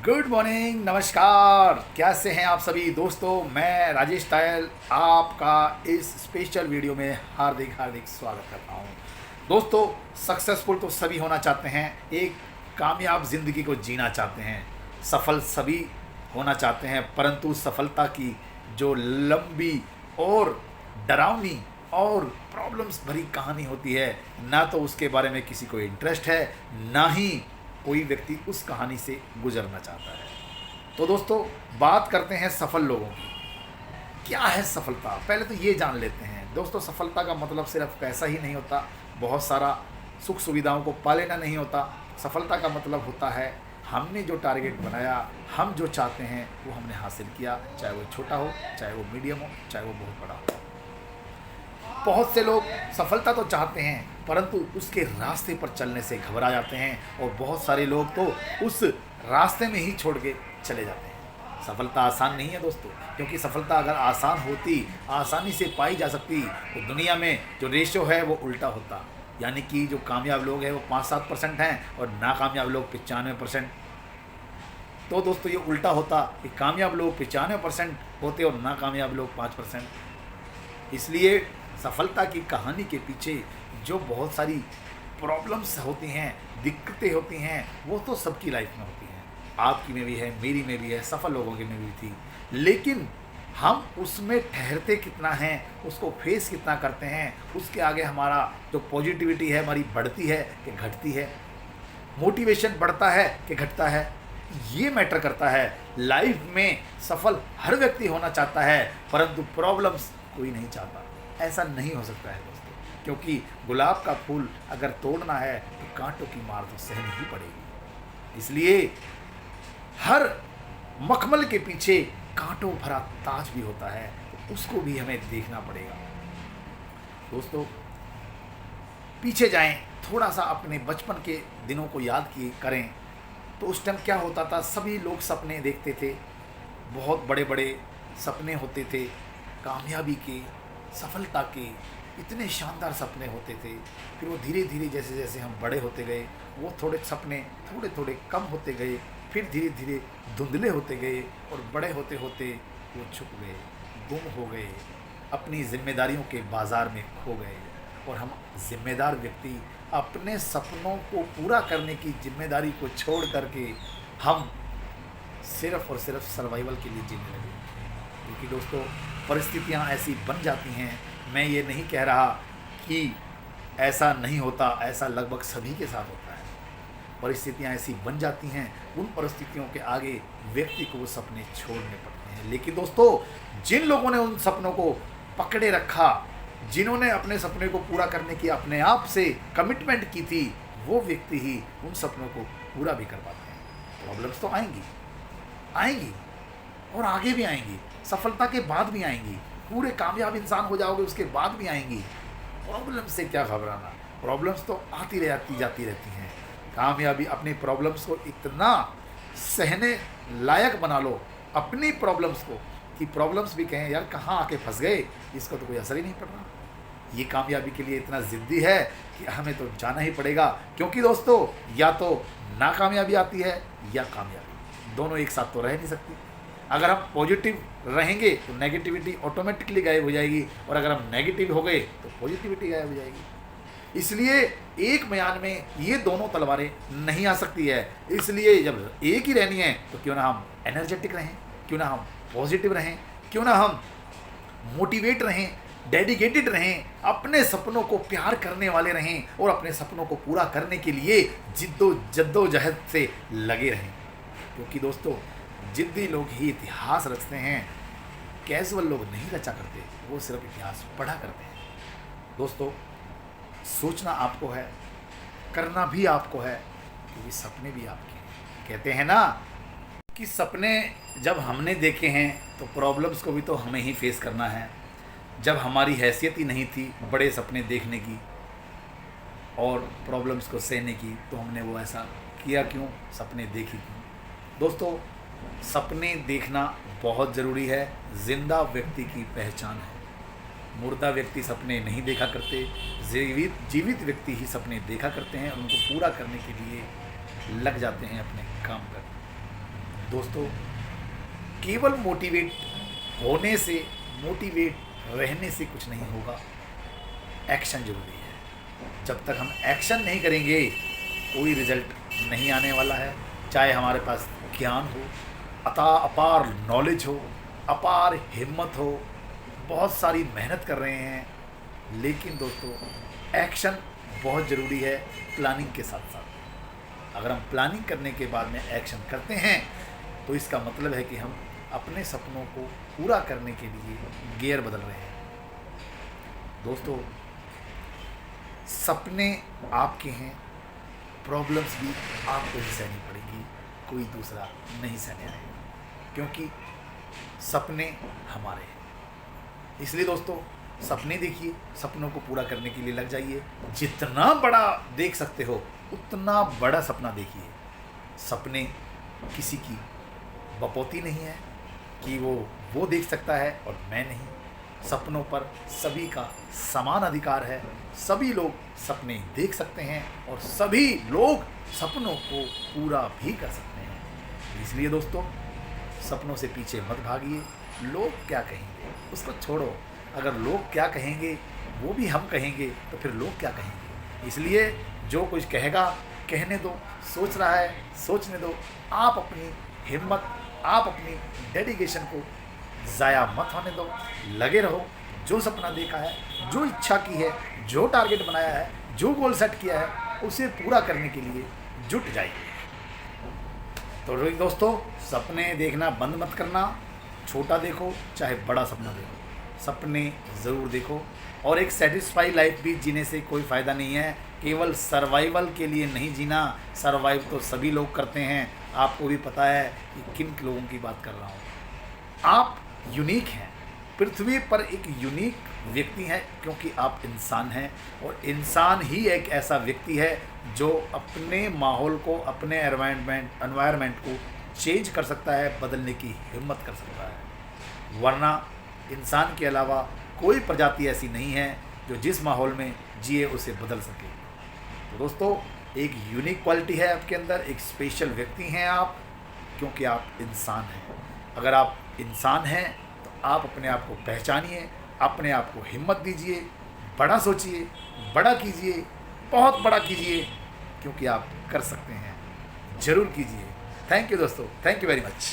Good morning, नमस्कार। कैसे हैं आप सभी दोस्तों। मैं राजेश तायल आपका इस स्पेशल वीडियो में हार्दिक हार्दिक स्वागत करता हूं। दोस्तों, सक्सेसफुल तो सभी होना चाहते हैं, एक कामयाब ज़िंदगी को जीना चाहते हैं, सफल सभी होना चाहते हैं, परंतु सफलता की जो लंबी और डरावनी और प्रॉब्लम्स भरी कहानी होती है, ना तो उसके बारे में किसी को इंटरेस्ट है, ना ही कोई व्यक्ति उस कहानी से गुजरना चाहता है। तो दोस्तों, बात करते हैं सफल लोगों की। क्या है सफलता, पहले तो ये जान लेते हैं। दोस्तों, सफलता का मतलब सिर्फ पैसा ही नहीं होता, बहुत सारा सुख सुविधाओं को पा लेना नहीं होता। सफलता का मतलब होता है हमने जो टारगेट बनाया, हम जो चाहते हैं वो हमने हासिल किया, चाहे वो छोटा हो, चाहे वो मीडियम हो, चाहे वो बहुत बड़ा हो। बहुत से लोग सफलता तो चाहते हैं, परंतु उसके रास्ते पर चलने से घबरा जाते हैं, और बहुत सारे लोग तो उस रास्ते में ही छोड़ के चले जाते हैं। सफलता आसान नहीं है दोस्तों, क्योंकि सफलता अगर आसान होती, आसानी से पाई जा सकती, तो दुनिया में जो रेशो है वो उल्टा होता। यानी कि जो कामयाब लोग हैं वो 5-7% हैं और नाकामयाब लोग 95%। तो दोस्तों, ये उल्टा होता कि कामयाब लोग 95% होते और नाकामयाब लोग 5%। इसलिए सफलता की कहानी के पीछे जो बहुत सारी प्रॉब्लम्स होती हैं, दिक्कतें होती हैं, वो तो सबकी लाइफ में होती हैं। आपकी में भी है, मेरी में भी है, सफल लोगों की में भी थी। लेकिन हम उसमें ठहरते कितना हैं, उसको फेस कितना करते हैं, उसके आगे हमारा जो पॉजिटिविटी है हमारी बढ़ती है कि घटती है, मोटिवेशन बढ़ता है कि घटता है, ये मैटर करता है। लाइफ में सफल हर व्यक्ति होना चाहता है, परंतु प्रॉब्लम्स कोई नहीं चाहता। ऐसा नहीं हो सकता है दोस्तों, क्योंकि गुलाब का फूल अगर तोड़ना है तो कांटों की मार तो सहनी ही पड़ेगी। इसलिए हर मखमल के पीछे कांटों भरा ताज भी होता है, तो उसको भी हमें देखना पड़ेगा। दोस्तों, पीछे जाएं, थोड़ा सा अपने बचपन के दिनों को याद किए करें, तो उस टाइम क्या होता था, सभी लोग सपने देखते थे, बहुत बड़े बड़े सपने होते थे, कामयाबी के, सफलता के, इतने शानदार सपने होते थे। फिर वो धीरे धीरे जैसे जैसे हम बड़े होते गए, वो थोड़े सपने थोड़े थोड़े कम होते गए, फिर धीरे धीरे धुंधले होते गए, और बड़े होते होते वो छुप गए, गुम हो गए, अपनी जिम्मेदारियों के बाज़ार में खो गए। और हम जिम्मेदार व्यक्ति अपने सपनों को पूरा करने की जिम्मेदारी को छोड़ करके हम सिर्फ और सिर्फ सर्वाइवल के लिए जीने लगे। क्योंकि दोस्तों, परिस्थितियां ऐसी बन जाती हैं। मैं ये नहीं कह रहा कि ऐसा नहीं होता, ऐसा लगभग सभी के साथ होता है। परिस्थितियां ऐसी बन जाती हैं, उन परिस्थितियों के आगे व्यक्ति को वो सपने छोड़ने पड़ते हैं। लेकिन दोस्तों, जिन लोगों ने उन सपनों को पकड़े रखा, जिन्होंने अपने सपने को पूरा करने की अपने आप से कमिटमेंट की थी, वो व्यक्ति ही उन सपनों को पूरा भी कर पाते हैं। प्रॉब्लम्स तो आएंगी आएंगी और आगे भी आएंगी, सफलता के बाद भी आएंगी, पूरे कामयाब इंसान हो जाओगे उसके बाद भी आएंगी। प्रॉब्लम्स से क्या घबराना, प्रॉब्लम्स तो आती रहती जाती रहती हैं। कामयाबी अपनी प्रॉब्लम्स को इतना सहने लायक बना लो, अपनी प्रॉब्लम्स को, कि प्रॉब्लम्स भी कहें यार कहाँ आके फंस गए, इसका तो कोई असर ही नहीं पड़ रहा। ये कामयाबी के लिए इतना ज़िद्दी है कि हमें तो जाना ही पड़ेगा। क्योंकि दोस्तों, या तो नाकामयाबी आती है या कामयाबी, दोनों एक साथ तो रह नहीं सकती। अगर हम पॉजिटिव रहेंगे तो नेगेटिविटी ऑटोमेटिकली गायब हो जाएगी, और अगर हम नेगेटिव हो गए तो पॉजिटिविटी गायब हो जाएगी। इसलिए एक म्यान में ये दोनों तलवारें नहीं आ सकती है। इसलिए जब एक ही रहनी है तो क्यों ना हम एनर्जेटिक रहें, क्यों ना हम पॉजिटिव रहें, क्यों ना हम मोटिवेट रहें, डेडिकेटेड रहें, अपने सपनों को प्यार करने वाले रहें, और अपने सपनों को पूरा करने के लिए जद्दोजहद से लगे रहें। क्योंकि दोस्तों, जिद्दी लोग ही इतिहास रचते हैं, कैजुअल लोग नहीं रचा करते, वो सिर्फ इतिहास पढ़ा करते हैं। दोस्तों, सोचना आपको है, करना भी आपको है, क्योंकि सपने भी आपके हैं। कहते हैं ना कि सपने जब हमने देखे हैं तो प्रॉब्लम्स को भी तो हमें ही फेस करना है। जब हमारी हैसियत ही नहीं थी बड़े सपने देखने की और प्रॉब्लम्स को सहने की, तो हमने वो ऐसा किया क्यों, सपने देखे क्यों। दोस्तों, सपने देखना बहुत ज़रूरी है, जिंदा व्यक्ति की पहचान है। मुर्दा व्यक्ति सपने नहीं देखा करते, जीवित व्यक्ति ही सपने देखा करते हैं, और उनको पूरा करने के लिए लग जाते हैं अपने काम पर। दोस्तों केवल मोटिवेट होने से, मोटिवेट रहने से कुछ नहीं होगा, एक्शन जरूरी है। जब तक हम एक्शन नहीं करेंगे कोई रिजल्ट नहीं आने वाला है। चाहे हमारे पास ज्ञान हो, अपार नॉलेज हो, अपार हिम्मत हो, बहुत सारी मेहनत कर रहे हैं, लेकिन दोस्तों एक्शन बहुत ज़रूरी है प्लानिंग के साथ साथ। अगर हम प्लानिंग करने के बाद में एक्शन करते हैं तो इसका मतलब है कि हम अपने सपनों को पूरा करने के लिए गियर बदल रहे हैं। दोस्तों सपने आपके हैं, प्रॉब्लम्स भी आपको ही सहनी पड़ेगी, कोई दूसरा नहीं सहने आएगा, क्योंकि सपने हमारे हैं। इसलिए दोस्तों सपने देखिए, सपनों को पूरा करने के लिए लग जाइए। जितना बड़ा देख सकते हो उतना बड़ा सपना देखिए। सपने किसी की बपौती नहीं है कि वो देख सकता है और मैं नहीं। सपनों पर सभी का समान अधिकार है, सभी लोग सपने देख सकते हैं और सभी लोग सपनों को पूरा भी कर सकते हैं। इसलिए दोस्तों सपनों से पीछे मत भागिए। लोग क्या कहेंगे उसको छोड़ो, अगर लोग क्या कहेंगे वो भी हम कहेंगे तो फिर लोग क्या कहेंगे। इसलिए जो कुछ कहेगा कहने दो, सोच रहा है सोचने दो। आप अपनी हिम्मत, आप अपनी डेडिकेशन को ज़ाया मत होने दो, लगे रहो। जो सपना देखा है, जो इच्छा की है, जो टारगेट बनाया है, जो गोल सेट किया है, उसे पूरा करने के लिए जुट जाइए। तो दोस्तों सपने देखना बंद मत करना। छोटा देखो चाहे बड़ा सपना देखो, सपने ज़रूर देखो। और एक सेटिस्फाई लाइफ भी जीने से कोई फ़ायदा नहीं है। केवल सर्वाइवल के लिए नहीं जीना। सर्वाइव तो सभी लोग करते हैं, आपको भी पता है कि किन लोगों की बात कर रहा हूँ। आप यूनिक हैं, पृथ्वी पर एक यूनिक व्यक्ति हैं, क्योंकि आप इंसान हैं। और इंसान ही एक ऐसा व्यक्ति है जो अपने माहौल को, अपने एनवायरनमेंट को चेंज कर सकता है, बदलने की हिम्मत कर सकता है। वरना इंसान के अलावा कोई प्रजाति ऐसी नहीं है जो जिस माहौल में जिए उसे बदल सके। तो दोस्तों एक यूनिक क्वालिटी है आपके अंदर, एक स्पेशल व्यक्ति हैं आप, क्योंकि आप इंसान हैं। अगर आप इंसान हैं तो आप अपने आप को पहचानिए, अपने आप को हिम्मत दीजिए, बड़ा सोचिए, बड़ा कीजिए, बहुत बड़ा कीजिए, क्योंकि आप कर सकते हैं। ज़रूर कीजिए। थैंक यू दोस्तों, थैंक यू वेरी मच।